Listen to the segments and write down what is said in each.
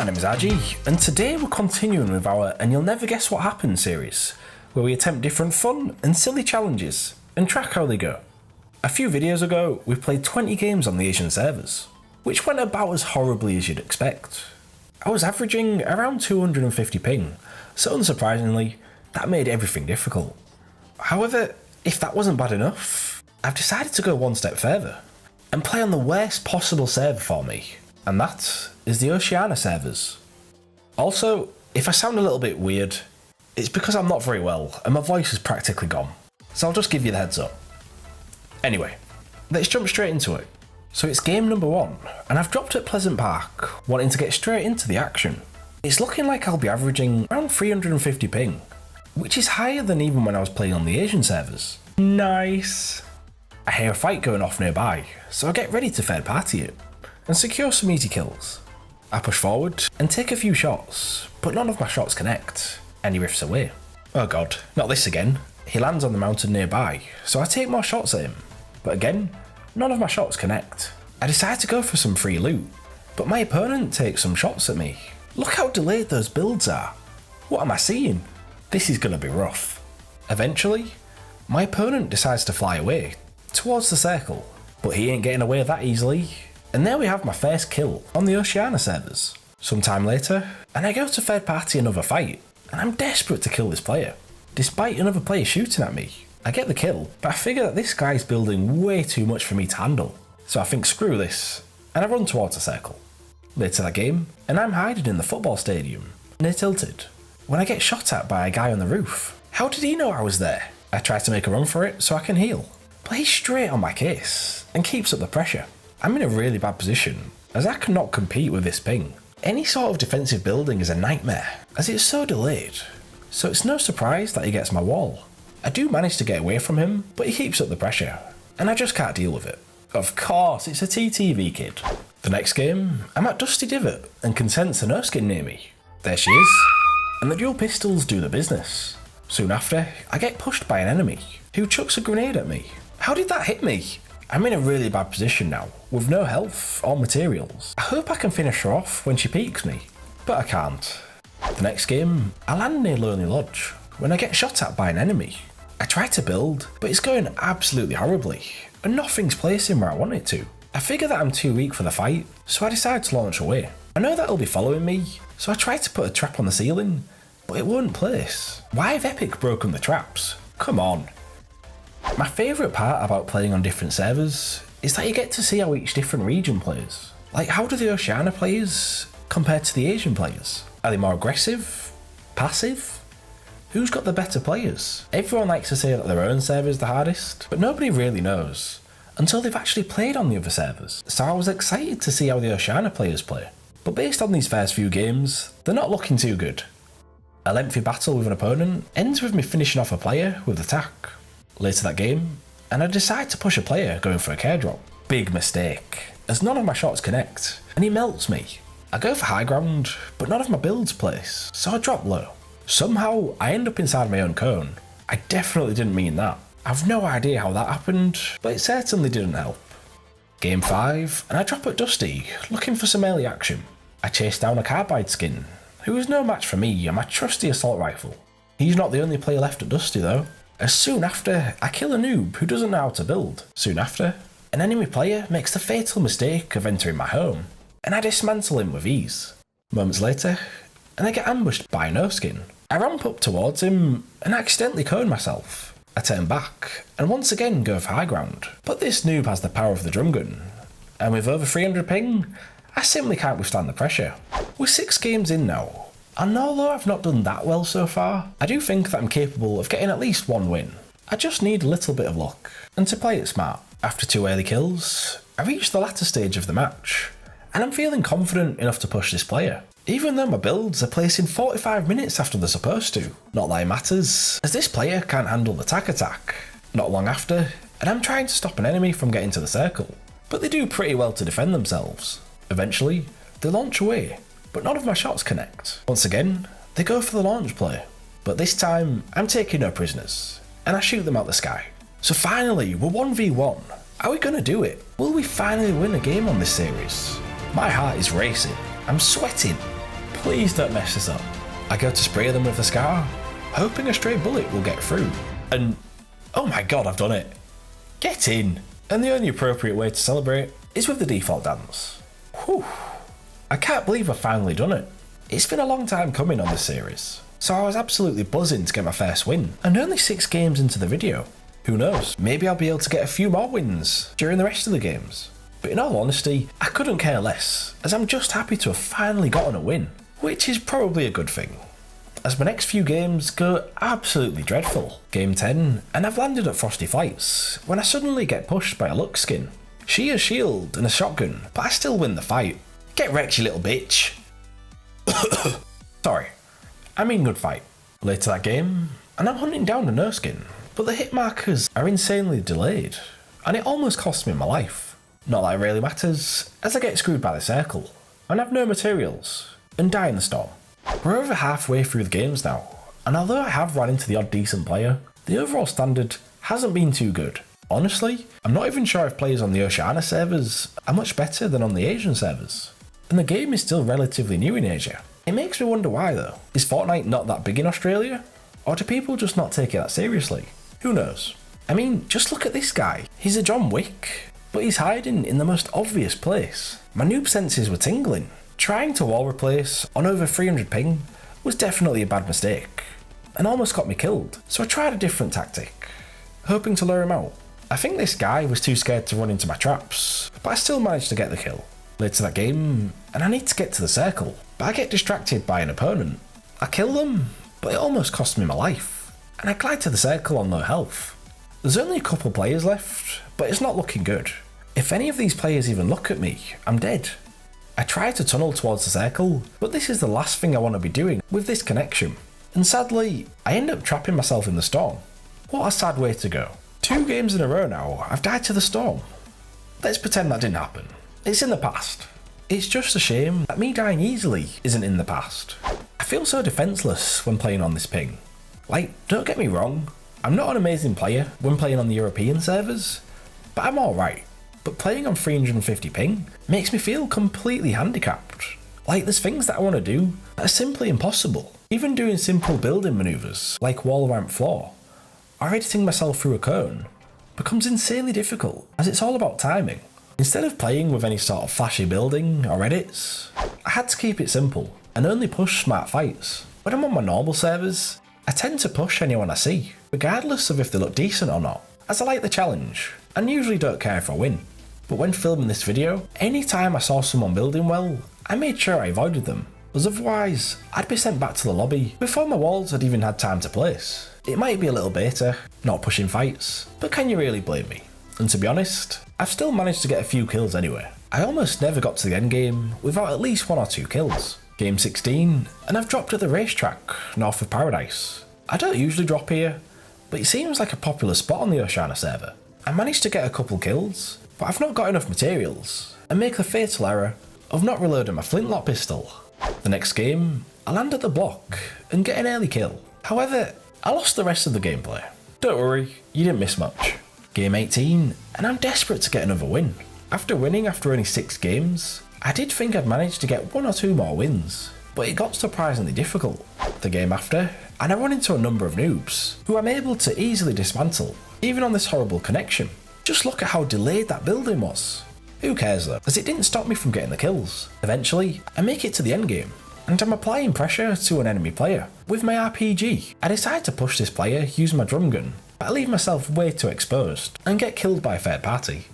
My name is RG, and today we're continuing with our And You'll Never Guess What Happened series, where we attempt different fun and silly challenges and track how they go. A few videos ago, we played 20 games on the Asian servers, which went about as horribly as you'd expect. I was averaging around 250 ping, so unsurprisingly, that made everything difficult. However, if that wasn't bad enough, I've decided to go one step further and play on the worst possible server for me, and that is the OCEANIA servers. Also, if I sound a little bit weird, it's because I'm not very well and my voice is practically gone, so I'll just give you the heads up. Anyway, let's jump straight into it. So it's game number 1, and I've dropped at Pleasant Park, wanting to get straight into the action. It's looking like I'll be averaging around 350 ping, which is higher than even when I was playing on the Asian servers. Nice! I hear a fight going off nearby, so I get ready to third party it, and secure some easy kills. I push forward and take a few shots, but none of my shots connect, and he riffs away. Oh god, not this again. He lands on the mountain nearby, so I take more shots at him, but again, none of my shots connect. I decide to go for some free loot, but my opponent takes some shots at me. Look how delayed those builds are. What am I seeing? This is gonna be rough. Eventually, my opponent decides to fly away, towards the circle, but he ain't getting away that easily, and there we have my first kill on the OCEANIA servers. Some time later, and I go to third party another fight, and I'm desperate to kill this player. Despite another player shooting at me, I get the kill, but I figure that this guy's building way too much for me to handle, so I think screw this, and I run towards the circle. Later that game, and I'm hiding in the football stadium, near Tilted, when I get shot at by a guy on the roof. How did he know I was there? I try to make a run for it so I can heal, but he's straight on my case, and keeps up the pressure. I'm in a really bad position, as I cannot compete with this ping. Any sort of defensive building is a nightmare, as it's so delayed, so it's no surprise that he gets my wall. I do manage to get away from him, but he keeps up the pressure, and I just can't deal with it. Of course, it's a TTV kid. The next game, I'm at Dusty Divot, and can sense a no-skin near me. There she is, and the dual pistols do the business. Soon after, I get pushed by an enemy, who chucks a grenade at me. How did that hit me? I'm in a really bad position now, with no health or materials. I hope I can finish her off when she peeks me, but I can't. The next game, I land near Lonely Lodge, when I get shot at by an enemy. I try to build, but it's going absolutely horribly, and nothing's placing where I want it to. I figure that I'm too weak for the fight, so I decide to launch away. I know that it'll be following me, so I try to put a trap on the ceiling, but it won't place. Why have Epic broken the traps? Come on. My favourite part about playing on different servers is that you get to see how each different region plays. Like, how do the OCEANIA players compare to the Asian players? Are they more aggressive? Passive? Who's got the better players? Everyone likes to say that their own server is the hardest, but nobody really knows until they've actually played on the other servers. So I was excited to see how the OCEANIA players play. But based on these first few games, they're not looking too good. A lengthy battle with an opponent ends with me finishing off a player with attack. Later that game, and I decide to push a player going for a care drop. Big mistake, as none of my shots connect, and he melts me. I go for high ground, but none of my builds place, so I drop low. Somehow, I end up inside my own cone. I definitely didn't mean that. I've no idea how that happened, but it certainly didn't help. Game 5, and I drop at Dusty, looking for some early action. I chase down a carbide skin, who is no match for me and my trusty assault rifle. He's not the only player left at Dusty though, as soon after, I kill a noob who doesn't know how to build. Soon after, an enemy player makes the fatal mistake of entering my home, and I dismantle him with ease. Moments later, and I get ambushed by a no-skin. I ramp up towards him, and accidentally cone myself. I turn back, and once again go for high ground. But this noob has the power of the drum gun, and with over 300 ping, I simply can't withstand the pressure. We're 6 games in now, and although I've not done that well so far, I do think that I'm capable of getting at least one win. I just need a little bit of luck, and to play it smart. After 2 early kills, I reach the latter stage of the match, and I'm feeling confident enough to push this player. Even though my builds are placing 45 minutes after they're supposed to. Not that it matters, as this player can't handle the tack attack. Not long after, and I'm trying to stop an enemy from getting to the circle, but they do pretty well to defend themselves. Eventually, they launch away, but none of my shots connect. Once again, they go for the launch play, but this time, I'm taking no prisoners, and I shoot them out the sky. So finally, we're 1v1. Are we gonna do it? Will we finally win a game on this series? My heart is racing. I'm sweating. Please don't mess this up. I go to spray them with the scar, hoping a stray bullet will get through. And oh my god, I've done it. Get in. And the only appropriate way to celebrate is with the default dance. Whew. I can't believe I've finally done it. It's been a long time coming on this series, so I was absolutely buzzing to get my first win, and only 6 games into the video. Who knows, maybe I'll be able to get a few more wins during the rest of the games. But in all honesty, I couldn't care less, as I'm just happy to have finally gotten a win, which is probably a good thing, as my next few games go absolutely dreadful. Game 10, and I've landed at Frosty Flights, when I suddenly get pushed by a Luck skin. She has shield and a shotgun, but I still win the fight. Get wrecked, you little bitch. Sorry, I mean good fight. Later that game, and I'm hunting down a no skin, but the hit markers are insanely delayed, and it almost cost me my life. Not that it really matters, as I get screwed by the circle, and have no materials, and die in the storm. We're over halfway through the games now, and although I have run into the odd decent player, the overall standard hasn't been too good. Honestly, I'm not even sure if players on the OCEANIA servers are much better than on the Asian servers. And the game is still relatively new in Asia. It makes me wonder why though. Is Fortnite not that big in Australia? Or do people just not take it that seriously? Who knows? I mean, just look at this guy. He's a John Wick, but he's hiding in the most obvious place. My noob senses were tingling. Trying to wall replace on over 300 ping was definitely a bad mistake, and almost got me killed, so I tried a different tactic, hoping to lure him out. I think this guy was too scared to run into my traps, but I still managed to get the kill. Later that game, and I need to get to the circle, but I get distracted by an opponent. I kill them, but it almost cost me my life, and I glide to the circle on low health. There's only a couple players left, but it's not looking good. If any of these players even look at me, I'm dead. I try to tunnel towards the circle, but this is the last thing I want to be doing with this connection. And sadly, I end up trapping myself in the storm. What a sad way to go. 2 games in a row now, I've died to the storm. Let's pretend that didn't happen. It's in the past. It's just a shame that me dying easily isn't in the past. I feel so defenceless when playing on this ping. Like, don't get me wrong, I'm not an amazing player when playing on the European servers, but I'm alright. But playing on 350 ping makes me feel completely handicapped. Like, there's things that I want to do that are simply impossible. Even doing simple building maneuvers like wall ramp floor, or editing myself through a cone, becomes insanely difficult, as it's all about timing. Instead of playing with any sort of flashy building or edits, I had to keep it simple and only push smart fights. When I'm on my normal servers, I tend to push anyone I see, regardless of if they look decent or not, as I like the challenge and usually don't care if I win. But when filming this video, any time I saw someone building well, I made sure I avoided them, as otherwise I'd be sent back to the lobby before my walls had even had time to place. It might be a little beta, not pushing fights, but can you really blame me? And to be honest, I've still managed to get a few kills anyway. I almost never got to the end game without at least 1 or 2 kills. Game 16, and I've dropped at the racetrack north of Paradise. I don't usually drop here, but it seems like a popular spot on the OCEANIA server. I managed to get a couple kills, but I've not got enough materials, and make the fatal error of not reloading my flintlock pistol. The next game, I land at the block and get an early kill. However, I lost the rest of the gameplay. Don't worry, you didn't miss much. Game 18, and I'm desperate to get another win. After winning after only 6 games, I did think I'd managed to get 1 or 2 more wins, but it got surprisingly difficult. The game after, and I run into a number of noobs, who I'm able to easily dismantle, even on this horrible connection. Just look at how delayed that building was. Who cares though, as it didn't stop me from getting the kills. Eventually, I make it to the end game, and I'm applying pressure to an enemy player. With my RPG, I decide to push this player using my drum gun, but I leave myself way too exposed, and get killed by a third party.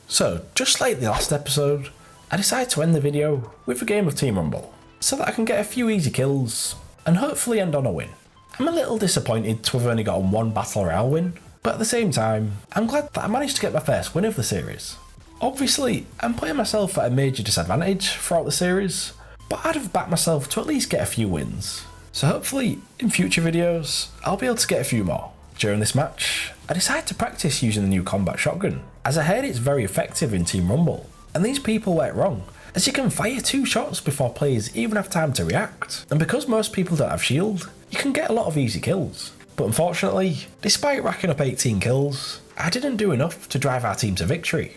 So, just like the last episode, I decide to end the video with a game of Team Rumble, so that I can get a few easy kills, and hopefully end on a win. I'm a little disappointed to have only gotten 1 Battle Royale win, but at the same time, I'm glad that I managed to get my first win of the series. Obviously, I'm putting myself at a major disadvantage throughout the series, but I'd have backed myself to at least get a few wins. So hopefully, in future videos, I'll be able to get a few more. During this match, I decided to practice using the new combat shotgun, as I heard it's very effective in Team Rumble, and these people went wrong, as you can fire 2 shots before players even have time to react, and because most people don't have shield, you can get a lot of easy kills. But unfortunately, despite racking up 18 kills, I didn't do enough to drive our team to victory,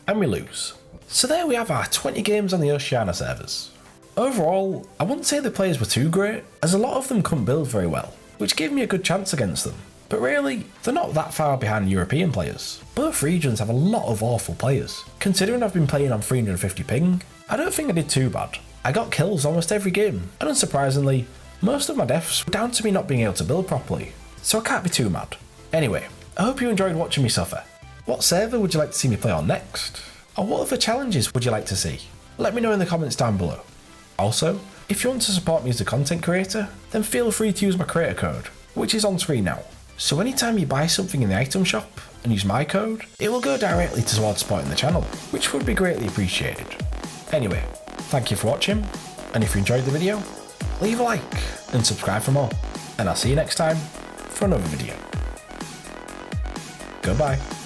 and we lose. So there we have our 20 games on the OCEANIA servers. Overall, I wouldn't say the players were too great, as a lot of them couldn't build very well, which gave me a good chance against them. But really, they're not that far behind European players. Both regions have a lot of awful players. Considering I've been playing on 350 ping, I don't think I did too bad. I got kills almost every game, and unsurprisingly, most of my deaths were down to me not being able to build properly, so I can't be too mad. Anyway, I hope you enjoyed watching me suffer. What server would you like to see me play on next? Or what other challenges would you like to see? Let me know in the comments down below. Also, if you want to support me as a content creator, then feel free to use my creator code, which is on screen now. So anytime you buy something in the item shop and use my code, it will go directly towards supporting the channel, which would be greatly appreciated. Anyway, thank you for watching, and if you enjoyed the video, leave a like and subscribe for more, and I'll see you next time for another video. Goodbye.